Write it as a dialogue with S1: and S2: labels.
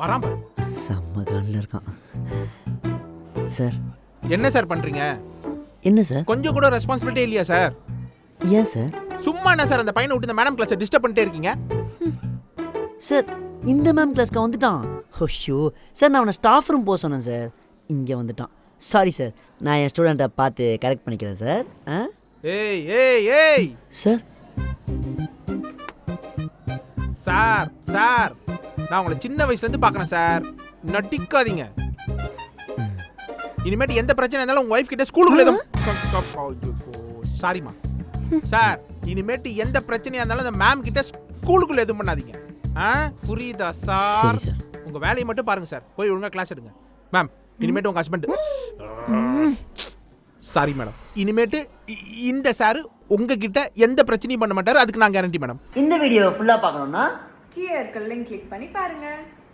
S1: வரான் பாரு.
S2: செம்ம காலில் இருக்கான் சார்.
S1: என்ன சார் பண்றீங்க?
S2: என்ன சார்?
S1: கொஞ்சம் கூட ரெஸ்பான்சிபிலிட்டி இல்லையா சார்?
S2: ஏன் சார்?
S1: சும்மா என்ன சார் அந்த பையனை விட்டு இந்த மேடம் கிளாஸை டிஸ்டர்ப் பண்ணிட்டே இருக்கீங்க?
S2: சார் இந்த மேம் கிளாஸ்க்கு வந்துட்டான். ஹோஷோ சார், நான் அவனை ஸ்டாஃப் ரூம் போக சொன்னேன் சார், இங்கே வந்துட்டான். சாரி சார், நான் என் ஸ்டூடெண்ட்டை பார்த்து கரெக்ட் பண்ணிக்கிறேன் சார்.
S1: ஏய் ஏய் ஏய்
S2: சார்.
S1: சார் சார், நான் உங்களை சின்ன வயசுலேருந்து பார்க்குறேன் சார், நட்டிக்காதீங்க. இனிமேட்டு எந்த பிரச்சனை இருந்தாலும் உங்கள் ஒய்ஃப் கிட்ட ஸ்கூலுக்குள்ள எதுவும் சாரிம்மா சார், இனிமேட்டு எந்த பிரச்சனையாக இருந்தாலும் அந்த மேம் கிட்ட ஸ்கூலுக்குள்ள எதுவும் பண்ணாதீங்க. புரியுதா சார்?
S2: சரி சார்.
S1: உங்கள் வேலையை மட்டும் பாருங்கள் சார், போய் ஒழுங்காக கிளாஸ் எடுங்க. மேம் இனிமேட்டு உங்கள் ஹஸ்பண்ட் சாரி மேடம், இனிமேட்டு இந்த சார் உங்ககிட்ட எந்த பிரச்சனையும் பண்ண மாட்டாரு, அதுக்கு நான் கேரண்டி மேடம்.
S2: இந்த வீடியோ ஃபுல்லாக பார்க்கணுன்னா
S3: கீழே இருக்க லிங்க் கிளிக் பண்ணி பாருங்க.